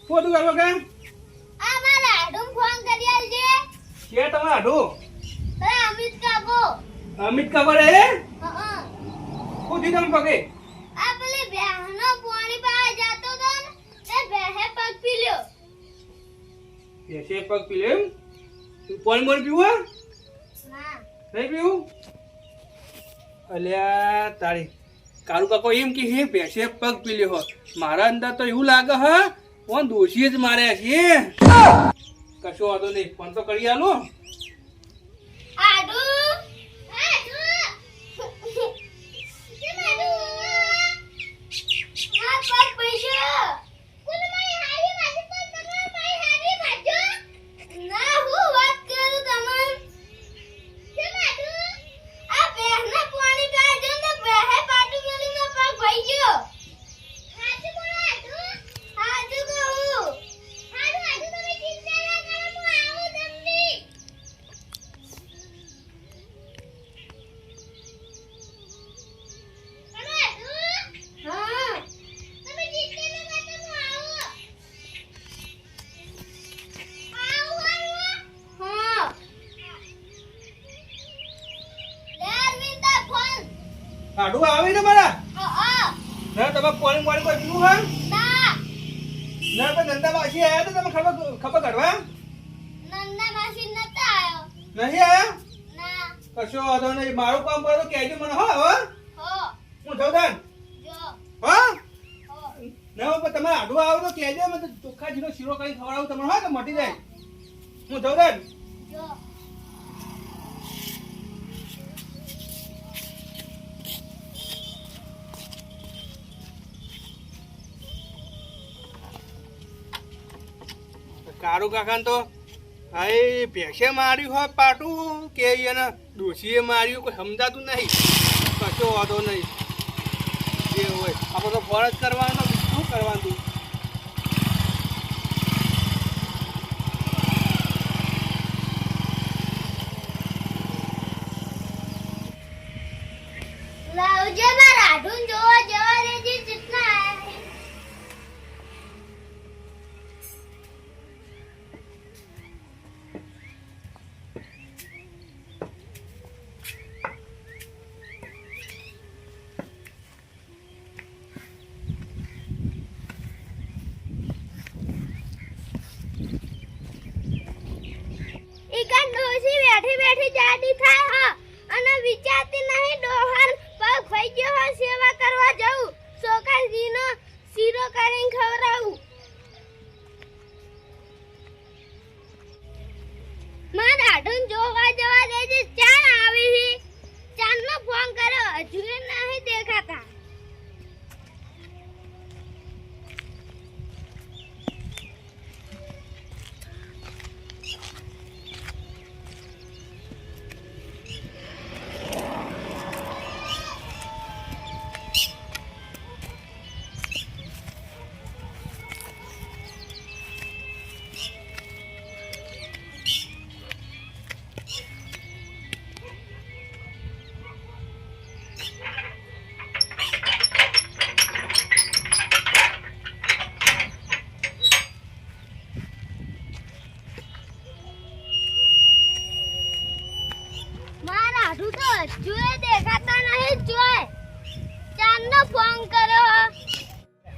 પોતું કરો કે આ મારા આડું ફોન કરી આલજે. કે તમે આઢો અરે અમિત કાકો. અમિત ખબર હે હા. પૂછી તમે પગે આ પેલી બહેનો પાણી પાવા જાતો તો ને તે બહેે પગ પીલ્યો. એસે પગ પી લે તું પાણી મોર પીવું ના. નહીં પીવું અલ્યા તારી કાળુ કાકો એમ કે હે ભેંસે પગ પી લ્યો હો મારા અંદર તો એવું લાગે હ કોણ દોષી જ માર્યા છે કશો વાંધો નહીં ફોન તો કરી આલો આડું આડું કેમ આડું આ પગ પૈસા કોને મારી હારી વાજી તો તમાર મારી હારી વાજો ના હું વાત કરું તમને કેમ આડું આ બહેના પાણી પીવા જો તો બહે પાટુ મેલીનો પગ ભઈ ગયો હાચું બોલો આડું હાચું કહું હાડું આડું તમે ચિંતા ના કરો હું આવું જલ્દી આઢું આવે ને મારા ના તમે પાણી પાણી કોઈ પીવું હા ના તો નંદા માસી આયા તો તમે ખબર ખબર કાઢવા નહીં આયા કશો વાંધો નહીં મારું કામ કરો તો કહેજો મને હો હવે હું જાઉં તાન હા ના પણ તમે આઢું આવો તો કહેજો મને તો ચોખ્ખા જીનો શીરો કરી ખવડાવું તમને હા તો મટી જાય હું જાઉં તાન કાળુ કાકા તો હાય ભેંસે માર્યું હોય પાટું કે એને ડોશીએ માર્યું કોઈ સમજાતું નહીં કશો વાંધો નહીં જે હોય આપણે તો ફરજ કરવાનો શું કરવાનું લાવજે મારા આઢું જોવા જવા દેજે જેટલા આયા ઈકન ડોસી બેઠી બેઠી જાડી થાય હ અને વિચારતી નહીં ડોહર પગ ભઈ ગયો હોય સેવા કરવા જાઉં સોકાજીનો શીરો કરીને ખવડાવું મારા આઢું જોવા જવા દેજે ચાલ આવી ચાંદનો ફોન કર્યો હજુ એ નહીં દેખાતા મારા આઢું તો હજુ એ દેખાતા નહીં જોય ચાંદનો ફોન કર્યો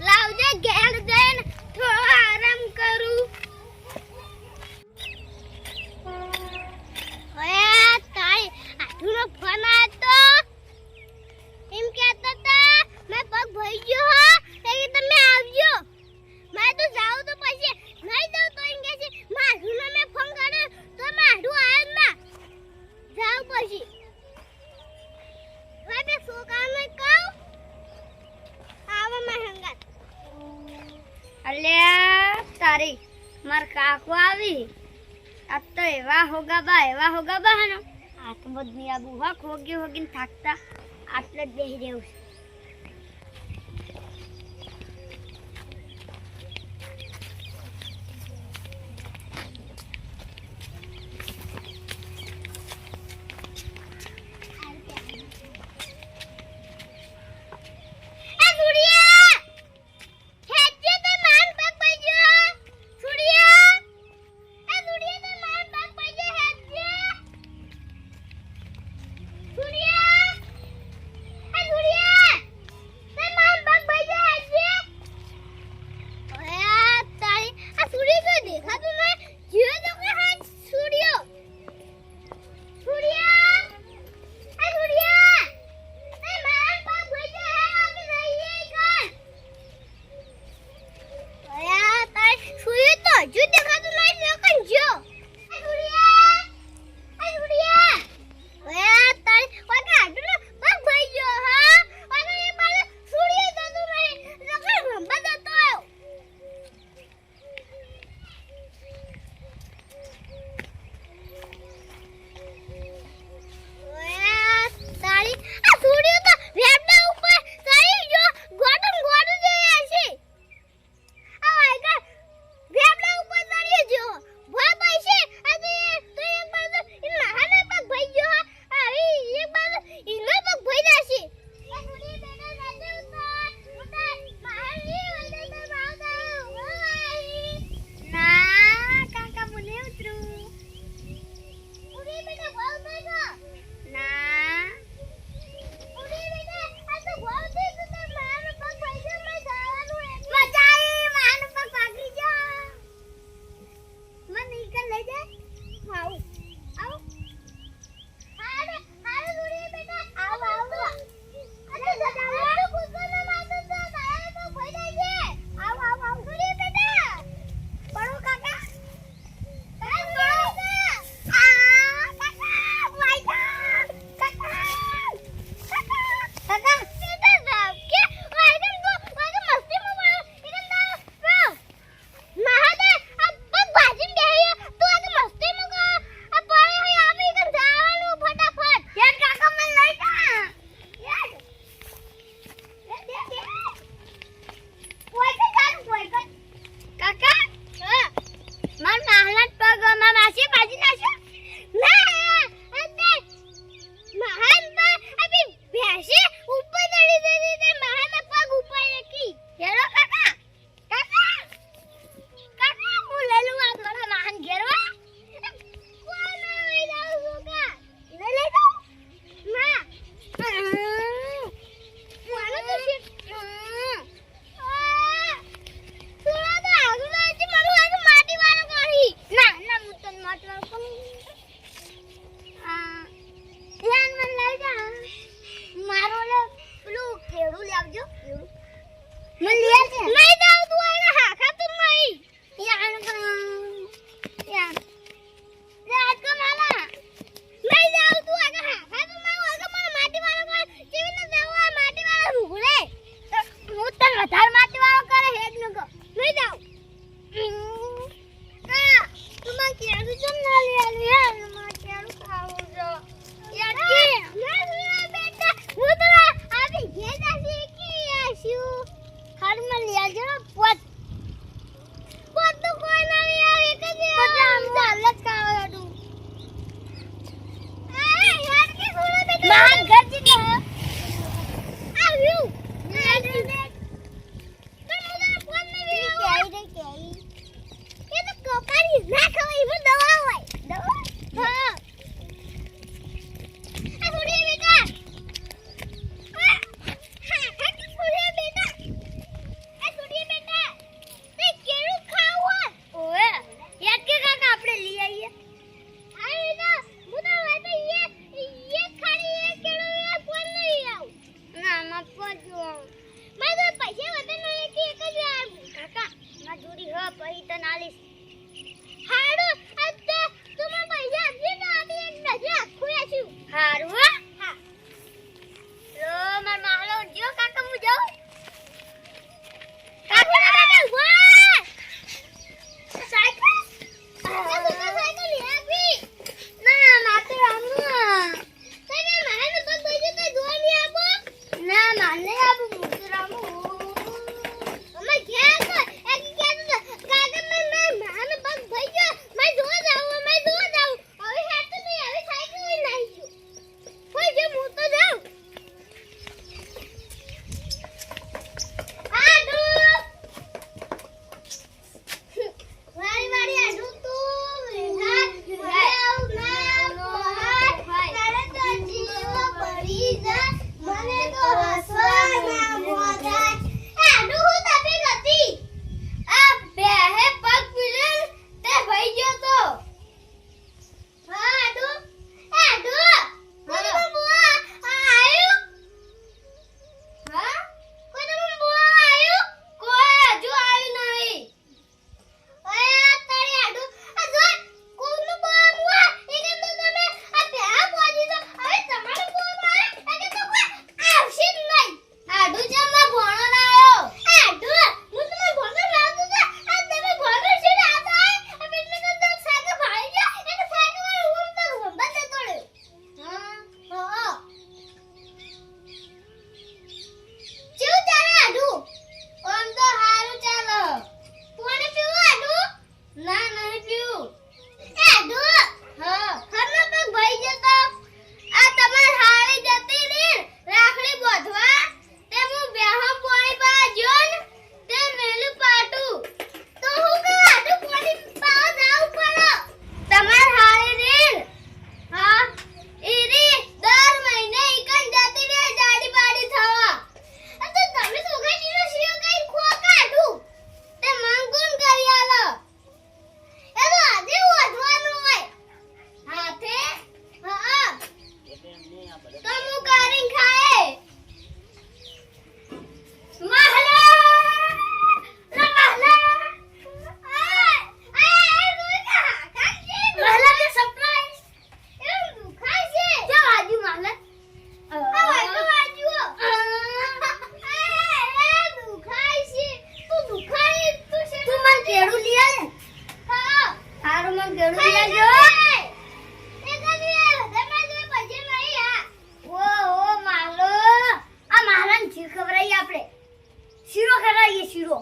લાવજે ઘેર જઈને થોડો આરામ કરું હવે તારી આઢુંનો ફોન આવ્યો તો એમ કહેતા હતા મેં પગ ભઈ ગયો હો કે તમે આવજો મેં તો જાઉં તો પછી નહીં જાઉં તો એમ કહે છે મારું મેં ફોન કર્યો તો મારું આવ્યો ના જાઉં પછી હવે બે સોકાને કહું આવો મહેંગા અલ્યા તારી માર કાકો આવી આ તો એવા હોગા હનો હાથ બદની આ બુહા હોગીને થાકતા આટલે જ બેહી રહ્યું છે એ ગુડિયા ખેંચે તે માન પગ પઈ ગયો પછી તો નાલીસ હાડો અત્તે તું મને પૈસા આપજે તો આની એક નજર આખું આછું હારું હા લો માર માહલો જો કાકા હું જાઉં કાકા વાહ સાયકલ સાયકલ લે આપી ના માતે રામુ તને માને પગ ભઈ જતો જોઈ લે આપો ના માને આપો મુકે રામુ અમે ગયા તો એક કે તો કાકા મે માને પગ ભઈ ગયો મે જો જાવ હવે હાથ તો નહીં હવે સાયકલ લઈ નાઈ જો કોઈ જે હું તો જાઉં આડુ વારી વારી આડુ તું હાથ ગાવ ના મોહાર તારે તો જીવ પડી જા મને તો હસવા ના મોજા આડુ હું તપી ગતી આ બેહે પગ પીલે તે ભઈ ગયો તો હા આડુ કોઈ બુઆ આયો હા કોઈ તમે બુઆ આયો કોઈ હજુ આયું નહીં ઓય તારી આડુ આ જો કોનું બુઆ એ કે તો તમે આ બેહા પહોંચી તો હવે તમારું બુઆ આવે એ કે તો કોઈ આવશે જ નહીં આડુ જમા ભણો ના આયો આડુ હું તમે ભણો લાવતો તો આ તમે ભણો છે ને આ તો આ એટલે તો તમ સાયકલ ભાઈ ગયો એ કે સાયકલ વાળો હું તો રંબા દે તોડ્યો હા ચેવું ચાલે આડુ ઓમ તો હારું ચાલે પોણે પીવું આડુ ના નહીં પીવું આડુ હા ખરનો પગ ભઈ જતો આ તમાર હારી જતી ને રાખડી બોધવા તે હું બેહો પોણી પા જો ને તે મેલું પાટું તો હું કે આડુ પોણી પા જાવ પડો તમાર હારી ને હા ઈરી દર મહિને ઈકન જતી રે જાડી બાડી થવા આ તો તમે તો કઈ જીરો શિયો કઈ ખો કાઢું તે મંગુન કરી આલો એ તો આજે વધવાનું હોય હાથે હા તો હું કરીને ખાય મહલા મહલા કે સરપ્રાઈઝ એવું દુખાય છે જો આજુ મહલા આ વાજો દુખાય છે તું દુખાય તું છે તું મને કેળું લઈ આલે હા હારું મને કેળું લઈ આવજો શીરો ખરાઈએ શીરો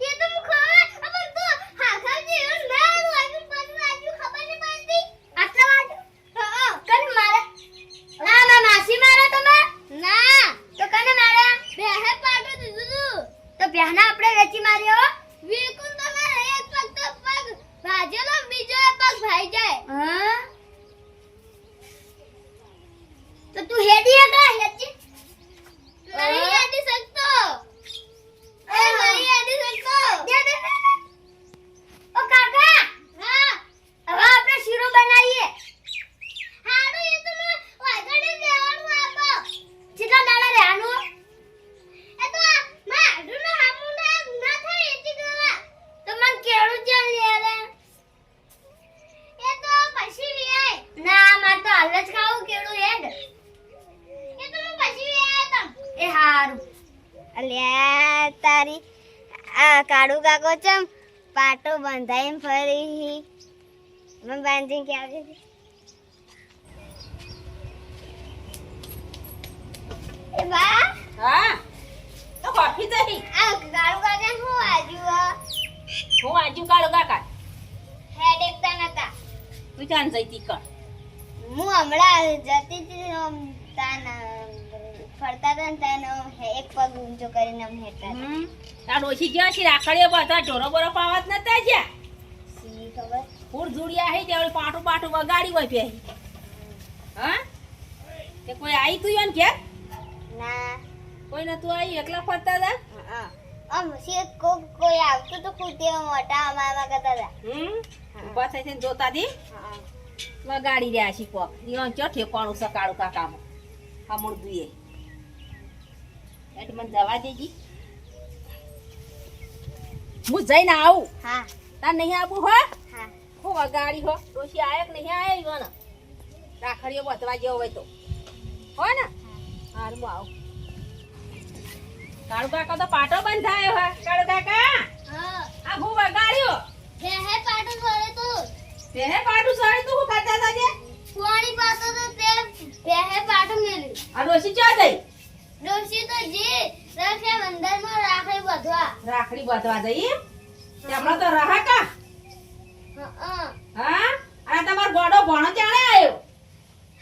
એ તો મુ ખબર પણ તો હા ખાજે ના વાજુ પાછું આજુ ખબર નહીં પડતી આટલા વાજુ હા કને મારે ના ના માસી મારે તમે ના તો કને મારે બેહે પાડો દીધું તો બેહના આપણે વેચી માર્યો વેકુન તમારે એક પગ તો પગ ભાજેલો બીજો એક પગ ભાઈ જાય હા તો તું હેડી હકા હેડી નહીં હેડી શકતો એ નહીં હેડી શકતો દે દે ઓ કાકા હા હવે આપણે શીરો બનાવીએ હારું એ તો વાગડે દેવાનું આપો કેટલા દાડા રહેવાનું એ તો મારું નો હામુંડા ના થાય એતી ગવા તો મન કેળું ચાલ લે રે એ તો પછી વેય ના માર તો હાલ જ ખાવું કેળું હેડ એ તો પછી વેય તમ એ હારું અલ્યા તારી આ કાળુ કાકો ચમ પાટો બંધાઈને ફરી મેં બાંધી કે આવે એ બા હા તો કોફી થઈ આ કાળુ કાકા હું આજુ હું આજુ કાળો કાકા હેડ એકતા નતા તું ચાન જઈતી કર હું હમણાં જતી હતી તાન ફરતા હતા ને તાન એક પગ ઊંચો કરીને આમ હેઠતા હતા. આ ડોશી જ્યાં છે રાખડીએ બધા ઢોરો બોરો પાવત નતા જ્યાં શી ખબર ફૂર ધૂળિયા હે તે પાટું પાટું વગાડી હોય પે હા તે કોઈ આવી તું યો ને ઘેર ના કોઈ નતું આવી એકલા ફરતા હતા આમ શી કોઈ આવતું તો કૂદે મોટા અમારા કરતા હતા. ઉભા થઈ થઈને જોતા દી વગાડી રહ્યા છી કોક ઈવન ચો ઠેકાણું સકાળું કાકામાં આ મૂળદુએ એટલે મને જવા દેજી હું જઈને આવું હા તાર નહીં આવું હો હા હું વગાડી હો ડોશી આયા કે નહીં આયા ઈવન રાખડીઓ બતવા જેવો હોય તો હો ને હારું હું આવું કાળુ કાકા તો પાટો બંધાયો હે કાળુ કાકા હા આ હું વગાડ્યો જે હે પાટો સોળે તો તે હે પાટું સાડી તું હું કરતા હતા જે પાણી પાતો તો તે હે પાટો મેલ્યું આ ડોશી ચા ગઈ ડોશી તો જે રક્ષાબંધનમાં રાખડી બધવા રાખડી બતવા જઈ હમણાં તો રહા કા હા હા આ તમાર ગોડો ભણો ચાણે આવ્યો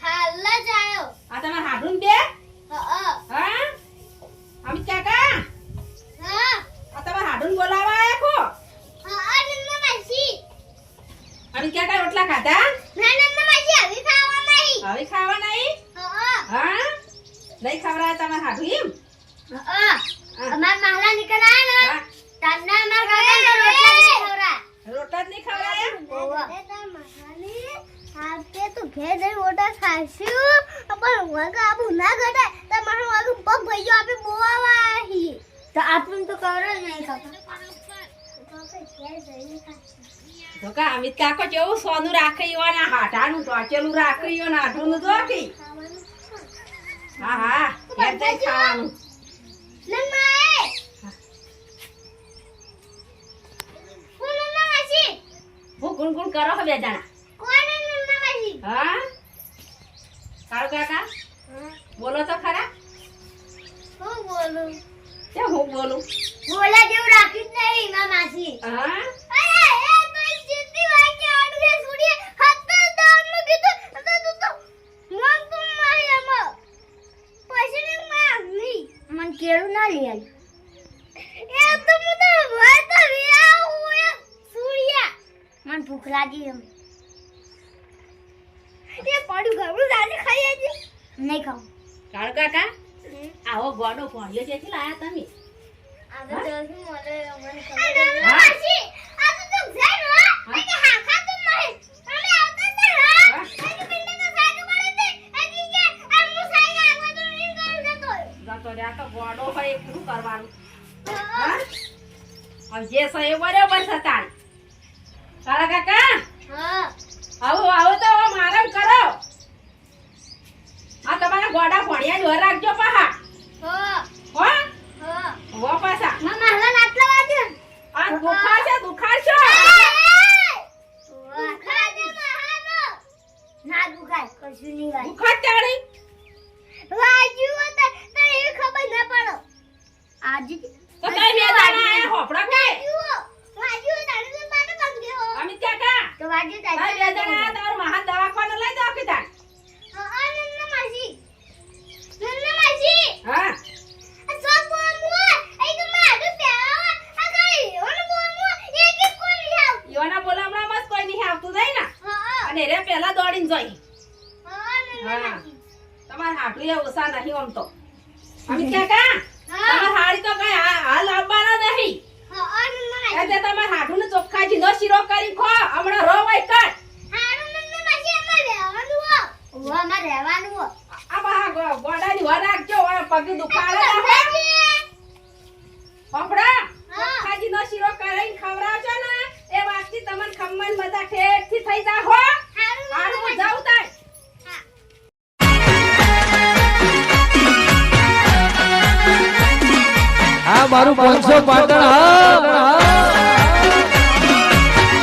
હાલ જ આયો આ તમાર હાડું બે હા હા અમિત કાકા હા આ તમાર હાડું બોલાવા આયા કો હા નન્ના માસી અમિત કાકા રોટલા ખાધા ના નન્ના માસી આવી ખાવા નહીં હવે ખાવા નહીં હા હા નહીં ખવડાય તમાર હાડું એમ હા અમાર મહાલા નીકળ આયા ને હા તારના અમાર કાકા રોટલા નહીં ખવરા રોટલા જ નહીં ખવડાય એ તાર મહાલી આપકે તો ઘેર જઈ ઓટા ખાશું પણ વગા આબુ ના ગડાય તાર મારો વાગુ પગ ભઈયો આપે બોવાવા આહી તો આપણું તો કરો નહીં કાકા તો કા અમિત કાકો કેવું સોનું રાખે ઈવાના હાટાનું ટોચેલું રાખે ઈવાના હાટુનું જો કી હા હા ઘેર જઈ ખાવાનું નમાએ કોનના માસી હું ગુણગુણ કરો હે બે જણા કોણ નન્ના માસી હા કાળુ કાકા બોલો તો ખરા હું બોલું કે હું બોલું બોલા જેવું રાખ્યું જ નહીં માં માસી હા અરે એ તો જીતી વાગે આડું છે સુડીએ હત્તર દાવનું કીધું તો તું તો મન તું મારી એમ પૈસે ને માંગની મન કેળું ના લઈ આવી એ તો હું તો ભય તો રિયા હું સુડિયા મન ભૂખ લાગી એમ એ પાડું ઘરું દાદી ખાઈ આજે નહીં ખાવું કાળુ કાકા આવો ગોડો ભણ્યો છે લાયા તમે આવે તો શું મને મને ખબર માસી આ તો ઝેન હો કે હા ખા તું મહે તમે આવતા તો હા કે બિલ્ડિંગ નો સાઈડ પડે તે હજી કે આ મુ સાઈડ આવવા તો નહીં કરું જતો જતો રહ્યા તો ગોડો હોય એકલું કરવાનું હા હવે જે છે એ બરાબર છે તાણ કાળા કાકા હા આવો આવો તો આવો આરામ કરો આ તમારા ગોડા ભણ્યા જ રાખજો પાહા હો હો હો હો પાછા મમ્મા હલા આટલા વાગે આ દુખાડશો વાખા દે મહાનો ના દુખાય કશું નહીં વાય દુખાડ ચાડી વાજ્યું તો તને એ ખબર ના પડો આજે તો તમે બે જણા આયા હોપડા કે વાજ્યું તારે તો પાટો બંધ ગયો અમિત કાકા તો વાજ્યું તમે બે જણા આયા તમારું મહાન દવાખાને લઈ જાઓ કે તાણ હા નન્ના માસી હા આ સબ બોમો એ તો મારું પ્યાવ આ ગઈ ઓન બોમો એક એક કોણ જાવ ઈવાના બોલામણા બસ કોઈ નહીં આવતું જાય ને હા અને રે પહેલા દોડીને જોઈ હા નન્ના હા. માસી તમારે હાટલું એ ઓછા નહીં આમ તો અમિત કાકા હા તમારે હાડી તો કઈ હાલ આવવાના નહીં હા નન્ના માસી એટલે તમારે હાડું ને ચોખ્ખાજી નો શીરો કરી ખો હમણાં રો હોય કર હારું નન્ના માસી અમાર રહેવાનું હો અમાર રહેવાનું હો આ બા ગોડાની વર રાખજો પગ દુખાડે ના હોય પપડા ચોખ્ખાજી નો શીરો કરીને ખવડાવજો ને એ વાતથી તમને ખમ્મન બધા ઠેઠથી થઈ જા હો હારું હારું હું જાઉં તાર આ મારું 500 પાટણ હા